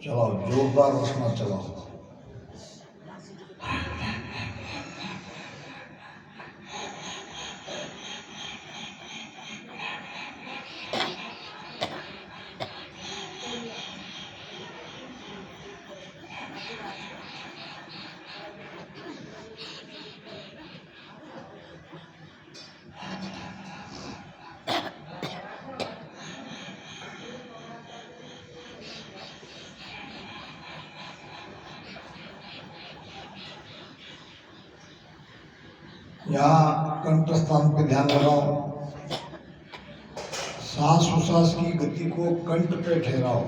चलाओ, जोरदार रचना चलाओ। यहाँ कंठ स्थान पे ध्यान लगाओ। सांस उसास की गति को कंठ पे ठहराओ।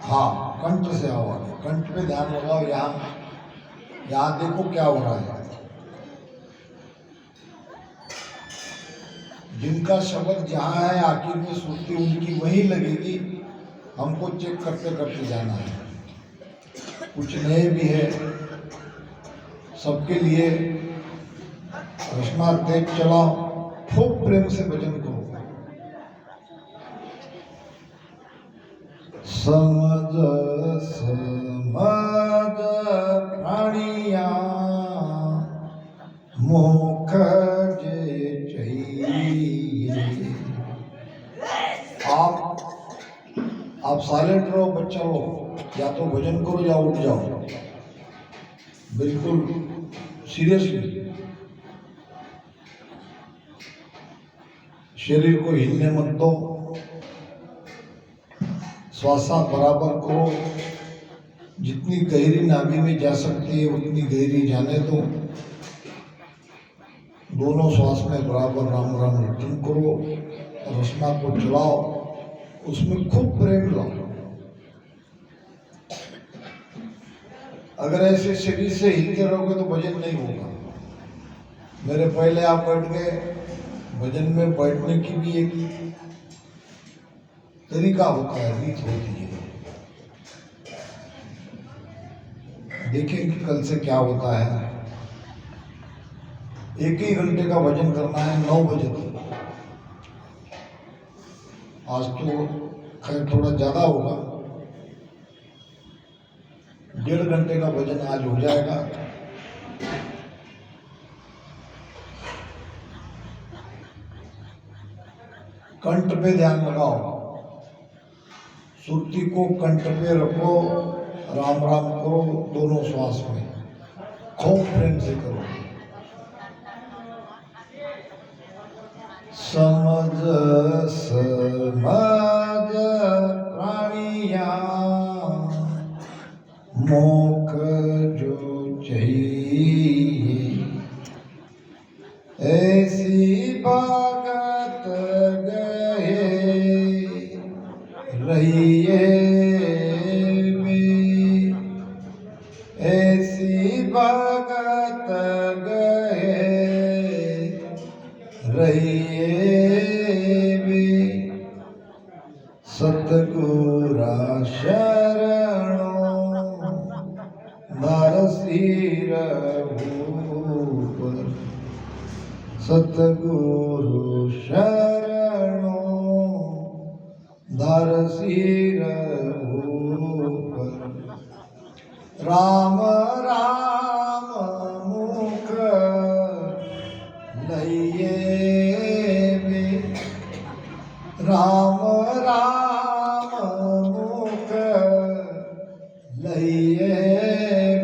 हाँ, कंठ से आवाज, कंठ पे ध्यान लगाओ। यहाँ देखो क्या हो रहा है। जिनका शब्द जहाँ है आखिर में सुनती उनकी वही लगेगी। हमको चेक करते करते जाना है। कुछ नए भी है, सबके लिए रचना तेज चलाओ, खूब प्रेम से भजन करो। समझ समझ प्राणिया मोख जे चाहिए। आप साइलेंट रहो, बच्चा रहो, या तो भजन करो या उठ जाओ। बिल्कुल सीरियसली शरीर को हिलने मत दो। श्वास बराबर करो। जितनी गहरी नाभि में जा सकती है उतनी गहरी जाने दो। दोनों श्वास में बराबर राम राम रिटर्न करो। रचना को चलाओ, उसमें खूब प्रेम लाओ। अगर ऐसे शरीर से हिलते रहोगे तो भजन नहीं होगा। मेरे पहले आप बैठ गए, भजन में बैठने की भी एक तरीका होता है, रीत होती है। देखें कि कल से क्या होता है। 1 ही घंटे का भजन करना है 9 बजे तक। आज तो खैर थोड़ा ज्यादा होगा, 1.5 घंटे का भजन आज हो जाएगा। कंठ पे ध्यान लगाओ। सुरती को कंठ पे रखो, राम राम करो दोनों श्वास में, खूब प्रेम से करो। समझ समझ प्राणिया मोख जो चाहिए। ऐसी भगत गए रहिए में, ऐसी भगत गए रहिए में। सतगुरा शरणों नरसिंह भूप। सतगुरु शरणों नरसिंह भूप। राम राम मुख लइए में, राम राम मुख लइए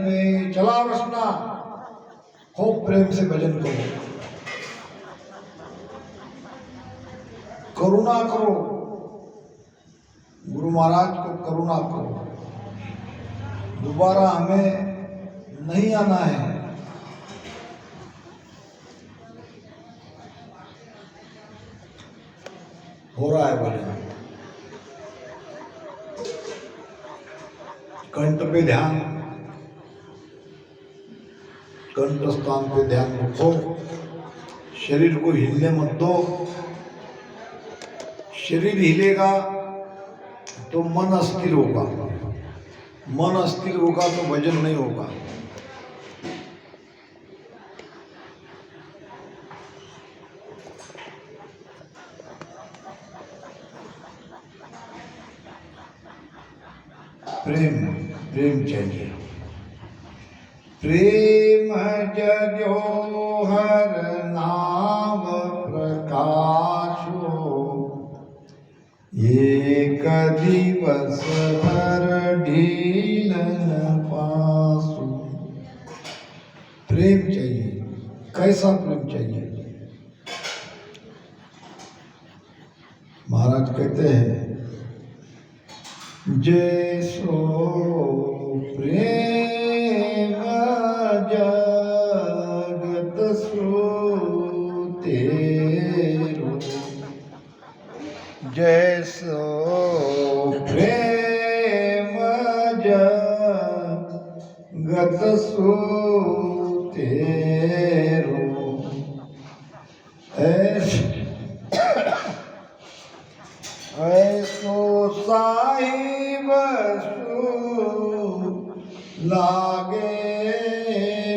में। चलाओ रचना, खूब प्रेम से भजन करो। करुणा करो, गुरु महाराज को करुणा करो। दोबारा हमें नहीं आना है। हो रहा है भजन। कंठ पे ध्यान, कंठ स्थान पे ध्यान रखो। शरीर को हिलने मत दो। शरीर हिलेगा तो मन अस्थिर होगा, मन अस्थिर होगा तो भजन नहीं होगा। प्रेम प्रेम चाहिए। प्रेम जगो हर नाम प्रकाशो, एक दिवस हर ढीलन पासु। प्रेम चाहिए। कैसा प्रेम चाहिए? महाराज कहते हैं, जैसो प्रेम जगत श्रुतेरो, जैसो प्रेम जगत श्रुतेरो, ऐसो साहिब सु लागे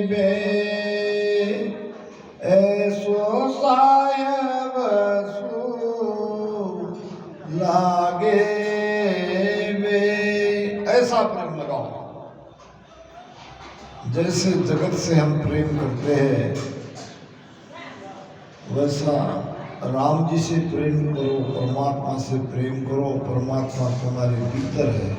बे, ऐसो साहिब सु लागे बे। ऐसा प्रेम लगाओ। जैसे जगत से हम प्रेम करते हैं, वैसा राम जी से प्रेम करो, परमात्मा से प्रेम करो। परमात्मा तुम्हारे भीतर है।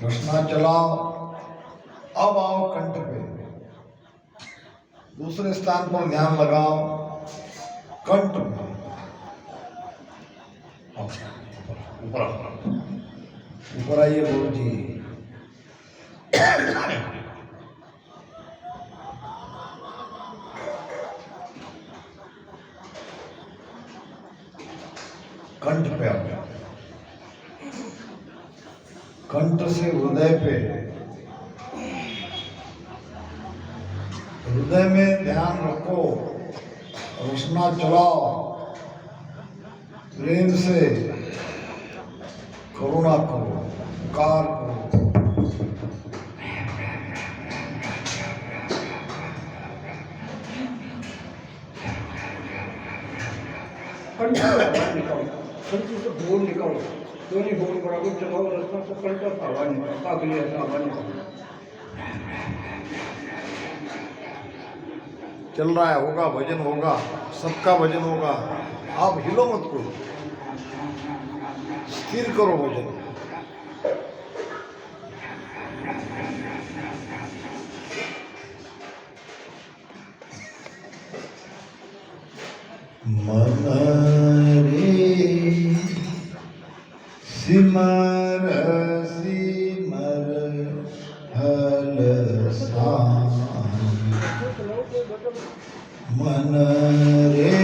रचना चलाओ। अब आओ कंठ पे, दूसरे स्थान पर ध्यान लगाओ। कंठ में ऊपर आइए गुरु जी। कंठ पे आओ। कंठ से हृदय पे, हृदय में ध्यान रखो। रोशना चलाओ। प्रेम से करुणा करो, उपकार करो। कंठ से निकालो, कंठ से धूल निकालो, दोनों होल बराबर चलाओ। रस्ता से कंठ से हवा निकालो, अगली हवा निकालो। चल रहा है, होगा भजन, होगा सबका भजन होगा। आप हिलो मत, कोई स्थिर करो भजन। मन रे सिमर सिमर हल साई, मन रे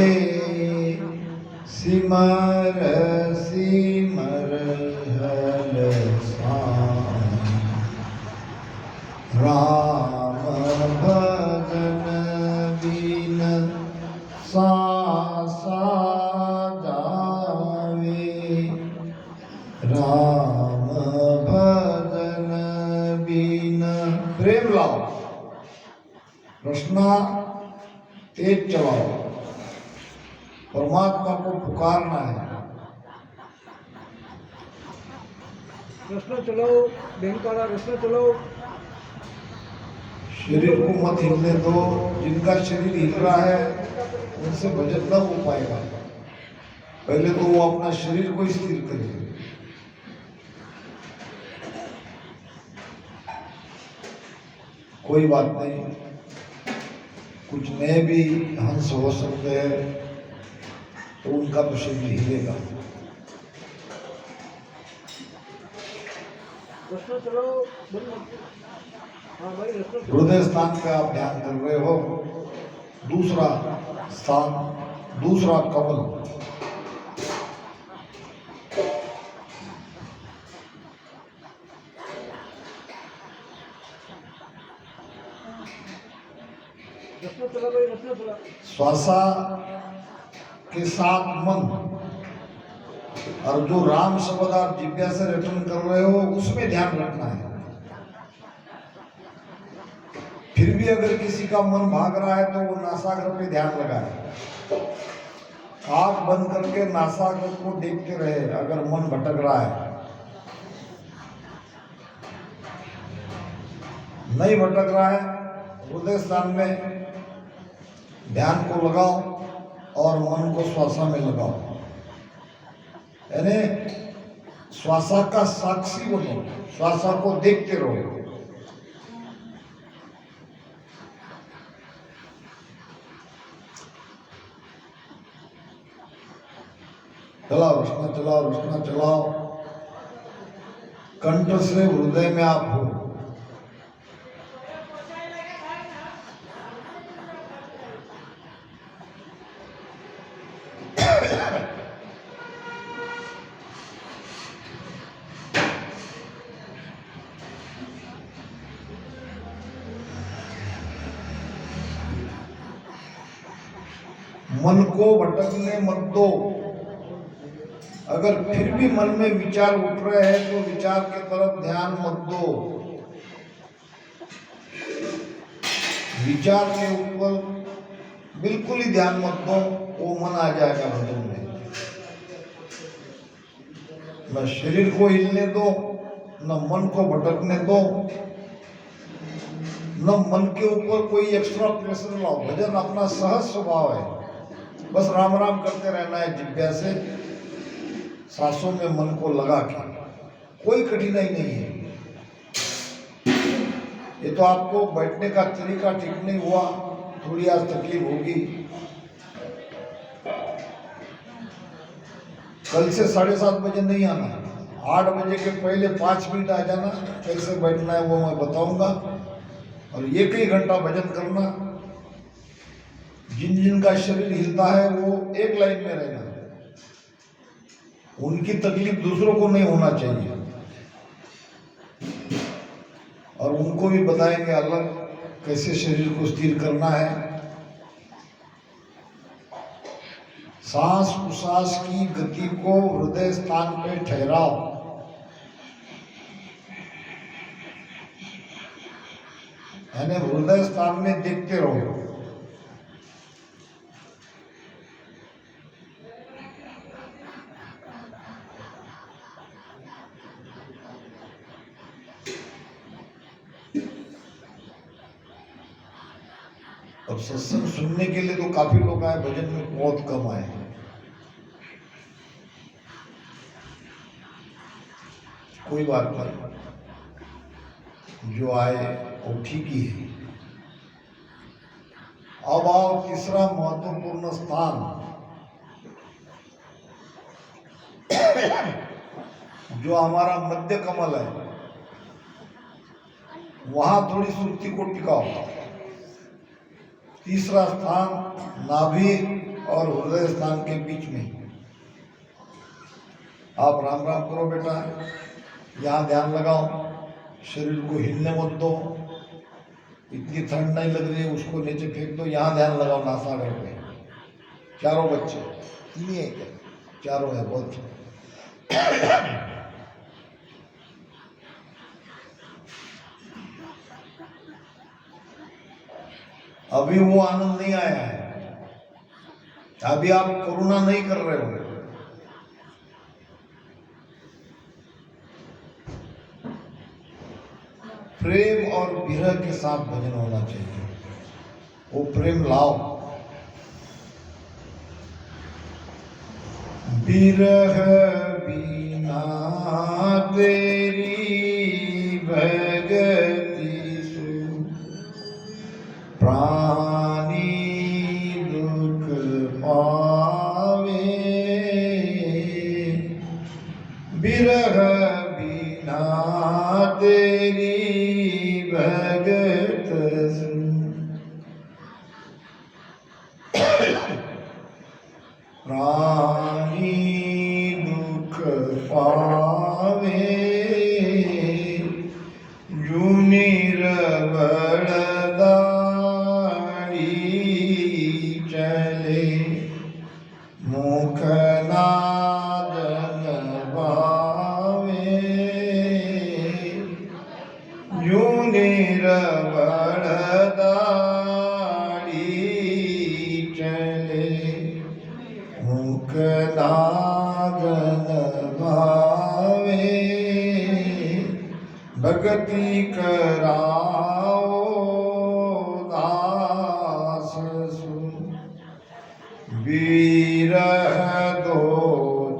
सिमर सिमर हल साई, राम भजन बिन सासा जावे, राम भजन बिन। प्रेम लाओ। रचना तेज चलाओ। परमात्मा को पुकारना है। रस्ता चलाओ, बेंकारा रस्ता चलाओ। शरीर को मत हिलने दो। जिनका शरीर हिल रहा है उनसे भजन न हो पाएगा। पहले तो वो अपना शरीर को स्थिर करे। कोई बात नहीं, कुछ नए भी हंस हो सकते हैं, तो उनका तो शरीर हिलेगा। रस्ता चलाओ, हाँ भाई रस्ता। हृदय स्थान पे आप ध्यान कर रहे हो। दूसरा स्थान, दूसरा कमल। रस्ता चला भाई, रस्ता चला। श्वासा के साथ मन, और जो राम शब्द आप जिज्ञासा से रटन कर रहे हो उसमें ध्यान रखना है। फिर भी अगर किसी का मन भाग रहा है तो वो नासाग्र पे ध्यान लगाए। आंख बंद करके नासागत को देखते रहे। अगर मन भटक रहा है, नहीं भटक रहा है, हृदय स्थान में ध्यान को लगाओ और मन को श्वासा में लगाओ, यानी श्वासा का साक्षी बनो, श्वासा को देखते रहो। चलाओ रचना, चलाओ रचना, चलाओ। कंठ से हृदय में आप हो। मन को भटकने मत दो। अगर फिर भी मन में विचार उठ रहे हैं तो विचार की तरफ ध्यान मत दो। विचार के ऊपर बिल्कुल ही ध्यान मत दो, वो मन आ जाएगा भजन में। न शरीर को हिलने दो, न मन को भटकने दो, न मन के ऊपर कोई एक्स्ट्रा प्रेशर लाओ। भजन अपना सहज स्वभाव है, बस राम राम करते रहना है। जिब्या से सांसों में मन को लगा के, कोई कठिनाई नहीं है। ये तो आपको बैठने का तरीका ठीक नहीं हुआ, थोड़ी आज तकलीफ होगी। कल से 7:30 बजे नहीं आना, 8 बजे के पहले 5 मिनट आ जाना। कैसे बैठना है वो मैं बताऊंगा, और 1 ही घंटा भजन करना। जिन जिन का शरीर हिलता है वो एक लाइन में रहना, उनकी तकलीफ दूसरों को नहीं होना चाहिए। और उनको भी बताएंगे अलग कैसे शरीर को स्थिर करना है। सांस प्रश्वास की गति को हृदय स्थान पे ठहराओ। यानी हृदय स्थान में देखते रहो। अब सत्संग सुनने के लिए तो काफी लोग आए, भजन में बहुत कम आए। कोई बात नहीं, जो आए वो ठीक ही है। अब आओ तीसरा महत्वपूर्ण स्थान, जो हमारा मध्य कमल है, वहां थोड़ी सुर्ती को टिकाओ। तीसरा स्थान नाभि और हृदय स्थान के बीच में। आप राम राम करो बेटा, यहाँ ध्यान लगाओ, शरीर को हिलने मत दो। इतनी ठंड नहीं लग रही है, उसको नीचे फेंक दो, यहाँ ध्यान लगाओ नासागर पे। चारों बच्चे, तीन है क्या? चारों है, बहुत। अभी वो आनंद नहीं आया है, अभी आप करुणा नहीं कर रहे हो। प्रेम और विरह के साथ भजन होना चाहिए, वो प्रेम लाओ। विरह बिना तेरी भगति सु प्राणी दुख पावे। विरह बिना तेरी भगत प्राणी दुख पावे। जूनिर चले मुख नादन भावे। जूनिर चले नागन भावे भगति कराओ दास सुन विरह दो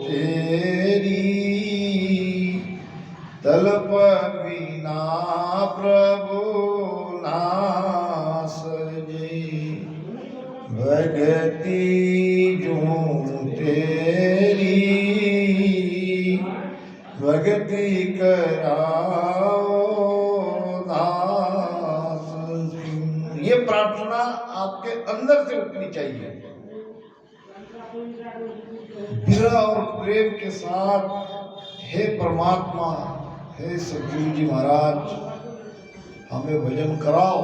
चेरी तलब बिना प्रभु नास जी भगति जो तेरी भगति कराओ दास सुन। ये प्रार्थना आपके अंदर से उठनी चाहिए, विरह और प्रेम के साथ। हे परमात्मा, हे सतगुरु जी महाराज, हमें भजन कराओ।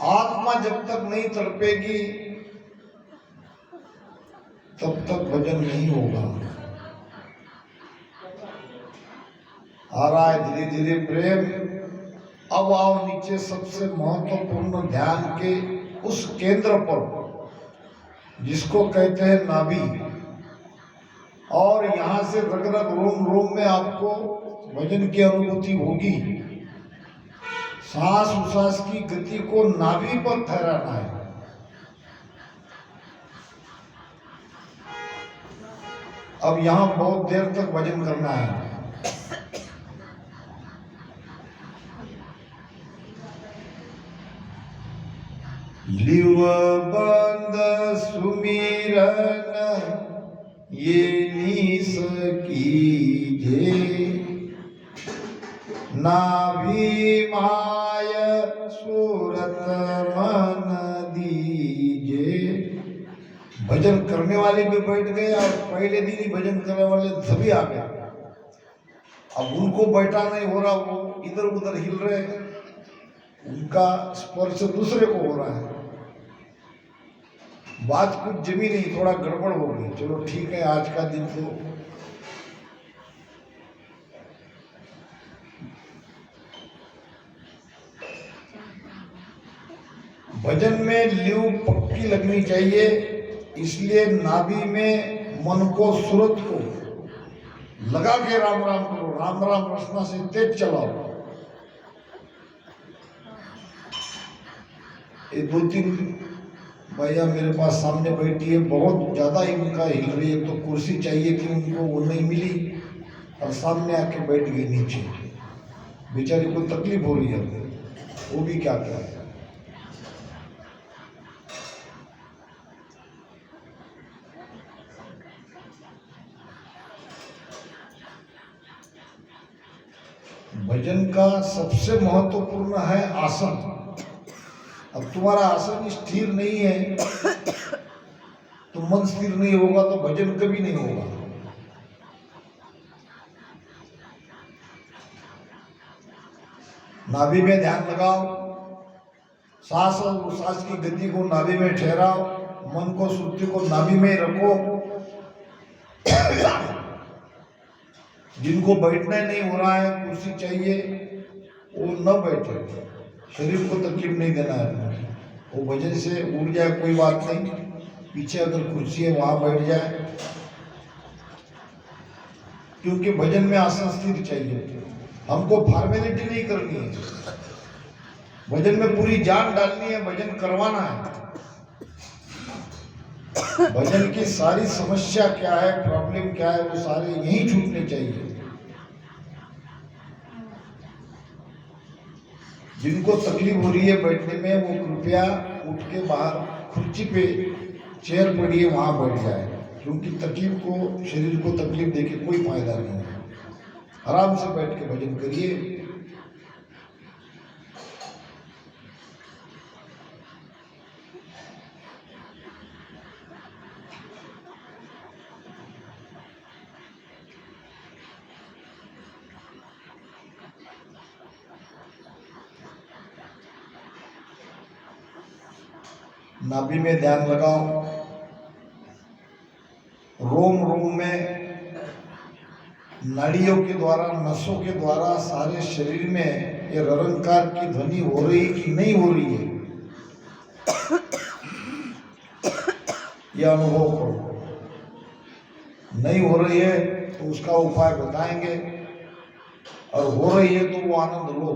आत्मा जब तक नहीं तड़पेगी तब तक भजन नहीं होगा। आ रहा है धीरे धीरे प्रेम। अब आओ नीचे सबसे महत्वपूर्ण ध्यान के उस केंद्र पर जिसको कहते हैं नाभि, और यहां से रग रग रोम रोम में आपको भजन की अनुभूति होगी। सांस उसास की गति को नाभि पर ठहराना है। अब यहां बहुत देर तक भजन करना है। लिव बंद सुमिरन ये निस कीजे नाभि माय सूरत मन दीजे। भजन करने वाले भी बैठ गए और पहले दिन ही भजन करने वाले सभी आ गए। अब उनको बैठा नहीं हो रहा, वो इधर उधर हिल रहे, उनका स्पर्श दूसरे को हो रहा है। बात कुछ जमी नहीं, थोड़ा गड़बड़ हो गई। चलो ठीक है, आज का दिन तो भजन में लीव पक्की लगनी चाहिए। इसलिए नाभि में मन को, सूरत को लगा के राम राम करो। राम राम रसना से तेज चलाओ। ये 2-3 भैया मेरे पास सामने बैठी है, बहुत ज्यादा ही उनका हिल रही है, तो कुर्सी चाहिए थी उनको, वो नहीं मिली और सामने आके बैठ गई नीचे। बेचारी को तकलीफ हो रही है, वो भी क्या करे। भजन का सबसे महत्वपूर्ण है आसन। अब तुम्हारा आसन स्थिर नहीं है तो मन स्थिर नहीं होगा तो भजन कभी नहीं होगा। नाभि में ध्यान लगाओ, सांस और सांस की गति को नाभि में ठहराओ, मन को, सुर्ति को नाभि में रखो। जिनको बैठना नहीं हो रहा है, कुर्सी चाहिए, वो न बैठे, शरीर को तकलीफ नहीं देना है। वो भजन से उड़ जाए कोई बात नहीं, पीछे अगर कुर्सी है वहां बैठ जाए, क्योंकि भजन में आसन स्थिर चाहिए। हमको फॉर्मेलिटी नहीं करनी है, भजन में पूरी जान डालनी है, भजन करवाना है। भजन की सारी समस्या क्या है, प्रॉब्लम क्या है, वो सारे यहीं छूटने चाहिए। जिनको तकलीफ हो रही है बैठने में, वो कृपया उठ के बाहर कुर्सी पे चेयर पड़ी है वहां बैठ जाए, क्योंकि तकलीफ को, शरीर को तकलीफ देके कोई फायदा नहीं है। आराम से बैठ के भजन करिए। नाभि में ध्यान लगाओ, रोम रोम में, नाड़ियों के द्वारा, नसों के द्वारा सारे शरीर में ये ररंकार की ध्वनि हो रही कि नहीं हो रही है, ये अनुभव करो। नहीं हो रही है तो उसका उपाय बताएंगे, और हो रही है तो वो आनंद लो।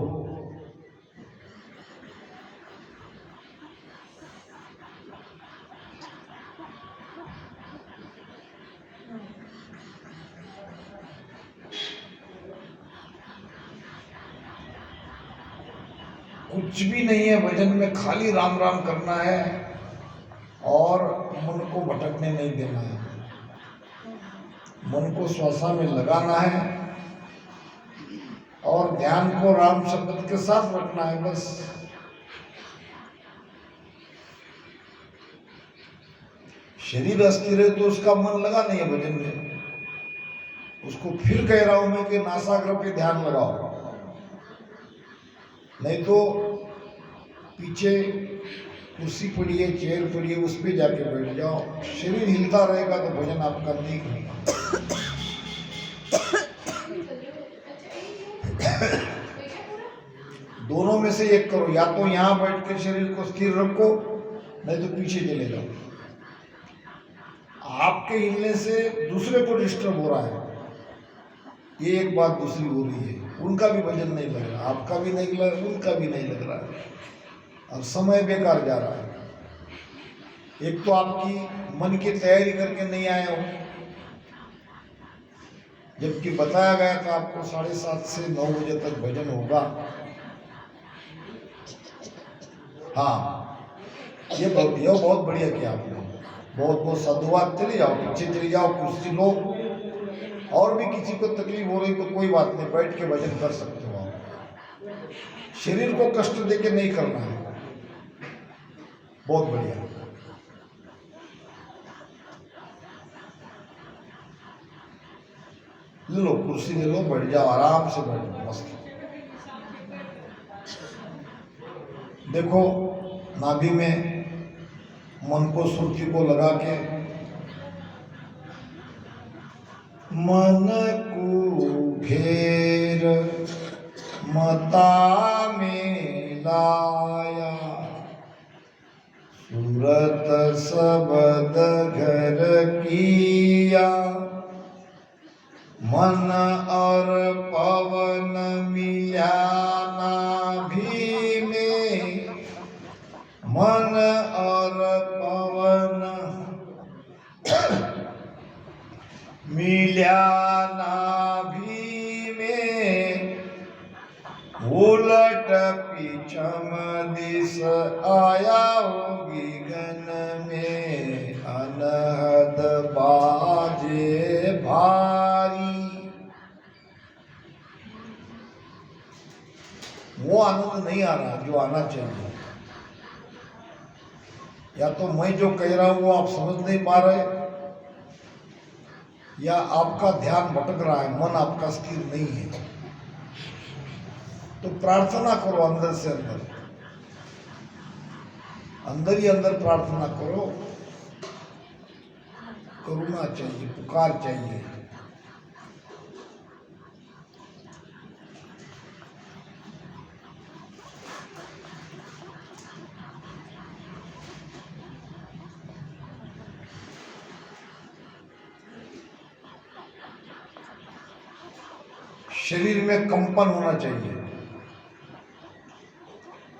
कुछ भी नहीं है भजन में, खाली राम राम करना है और मन को भटकने नहीं देना है। मन को श्वासा में लगाना है और ध्यान को राम शब्द के साथ रखना है, बस। शरीर अस्थिर है तो उसका मन लगा नहीं है भजन में। उसको फिर कह रहा हूं मैं कि नासाग्र पे ध्यान लगाओ, नहीं तो पीछे कुर्सी पड़ी है, चेयर पड़ी है, उस पर जाके बैठ जाओ। शरीर हिलता रहेगा तो भजन आपका नहीं होगा। दोनों में से एक करो, या तो यहां बैठ के शरीर को स्थिर रखो, नहीं तो पीछे चले जाओ। आपके हिलने से दूसरे को डिस्टर्ब हो रहा है, ये एक बात दूसरी हो रही है। उनका भी भजन नहीं लग रहा, आपका भी नहीं लग रहा, उनका भी नहीं लग रहा है, और समय बेकार जा रहा है। एक तो आपकी मन की तैयारी करके नहीं आए हो, जबकि बताया गया था आपको 7:30 से 9 बजे तक भजन होगा। हाँ, ये बहुत बढ़िया किया आपने, बहुत बहुत साधुवाद। चले जाओ, पीछे चले जाओ, कुर्सी लो। और भी किसी को तकलीफ हो रही तो कोई बात नहीं, बैठ के भजन कर सकते हो आप। शरीर को कष्ट देके नहीं करना है। बहुत बढ़िया। ले लो, कुर्सी ले लो, बैठ जाओ, आराम से बैठ जाओ, मस्त। देखो, नाभि में मन को, सुर्ती को लगा के मन को घेर मता में लाया, सूरत सबद घर किया, मन और पवन मिला नाभि में, मन और पवन मिला नाभि में, उलट पीछम दिस आया होगी गन में, अनहद बाजे भारी। वो आनंद नहीं आ रहा जो आना चाहिए। या तो मैं जो कह रहा हूं वो आप समझ नहीं पा रहे, या आपका ध्यान भटक रहा है, मन आपका स्थिर नहीं है। तो प्रार्थना करो अंदर से अंदर, अंदर ही अंदर प्रार्थना करो। करुणा चाहिए, पुकार चाहिए। शरीर में कंपन होना चाहिए,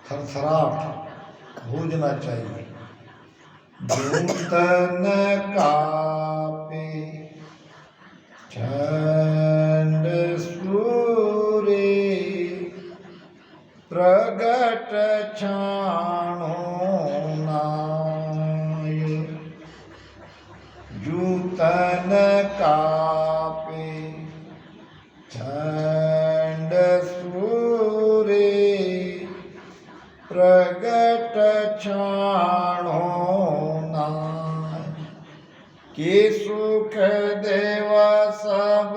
थरथराहट भूजना चाहिए। तन कापे चंड सूरे, प्रगट छाणो नाय, जूतन कापे चंड सूरे, प्रगट छाणो नाय, के सुख देव सब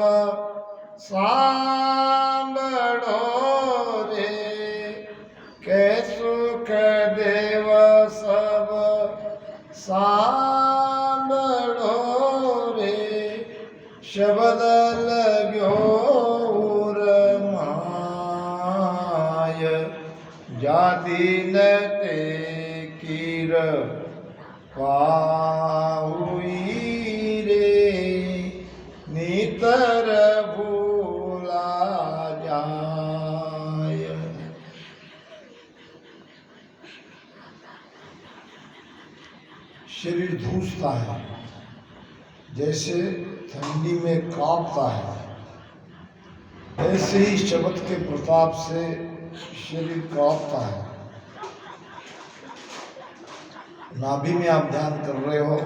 सांभळो रे, के सुख देव सब सांभळो रे, शब्द लग्यो जाति न ते कीर पाहुई रे नितर भूला जाय। शरीर धूसता है, जैसे ठंडी में कांपता है, ऐसे ही शब्द के प्रताप से शरीर कांपता है। नाभि में आप ध्यान कर रहे हो,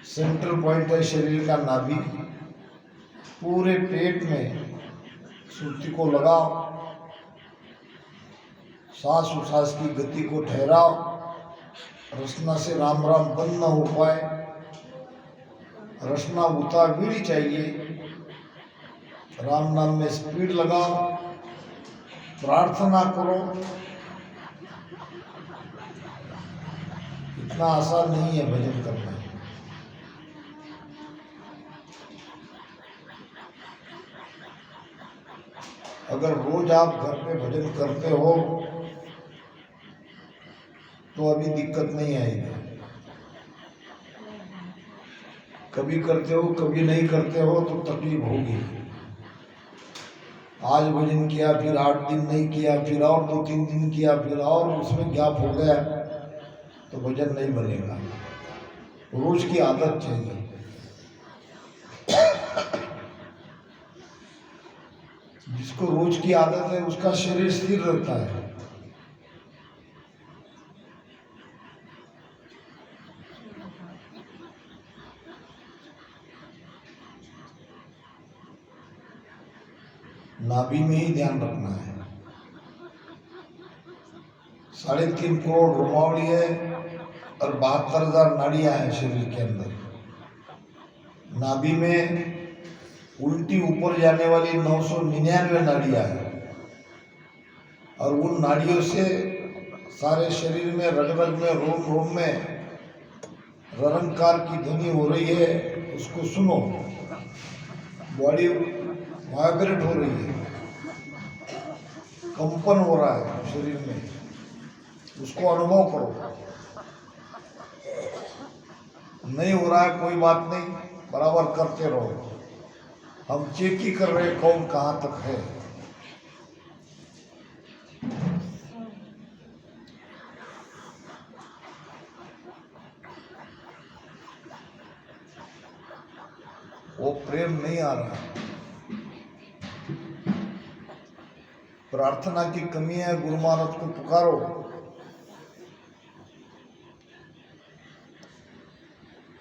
सेंट्रल पॉइंट है शरीर का नाभि। पूरे पेट में सुर्ती को लगाओ, सांस उच्छ्वास की गति को ठहराओ, रचना से राम राम बंद न हो पाए, रचना उतावली चाहिए। राम नाम में स्पीड लगाओ, प्रार्थना करो। इतना आसान नहीं है भजन करना। अगर रोज आप घर पे भजन करते हो तो अभी दिक्कत नहीं आएगी। कभी करते हो कभी नहीं करते हो तो तकलीफ होगी। आज भजन किया, फिर 8 दिन नहीं किया, फिर और 2-3 दिन किया, फिर और उसमें गैप हो गया तो भजन नहीं बनेगा। रोज की आदत चाहिए। जिसको रोज की आदत है उसका शरीर स्थिर रहता है। नाभि में ही ध्यान रखना है। 3.5 करोड़ रोमावली है और 72,000 नाड़ियां हैं शरीर के अंदर। नाभि में उल्टी ऊपर जाने वाली 999 नाड़ियां हैं और उन नाड़ियों से सारे शरीर में, रग रग में, रोम रोम में ररंकार की ध्वनि हो रही है। उसको सुनो, बॉडी वाइब्रेट हो रही है, कंपन हो रहा है शरीर में, उसको अनुभव करो। नहीं हो रहा है कोई बात नहीं, बराबर करते रहो। हम चेक ही कर रहे हैं कौन कहाँ तक है। वो प्रेम नहीं आ रहा, प्रार्थना की कमी है। गुरु महाराज को पुकारो,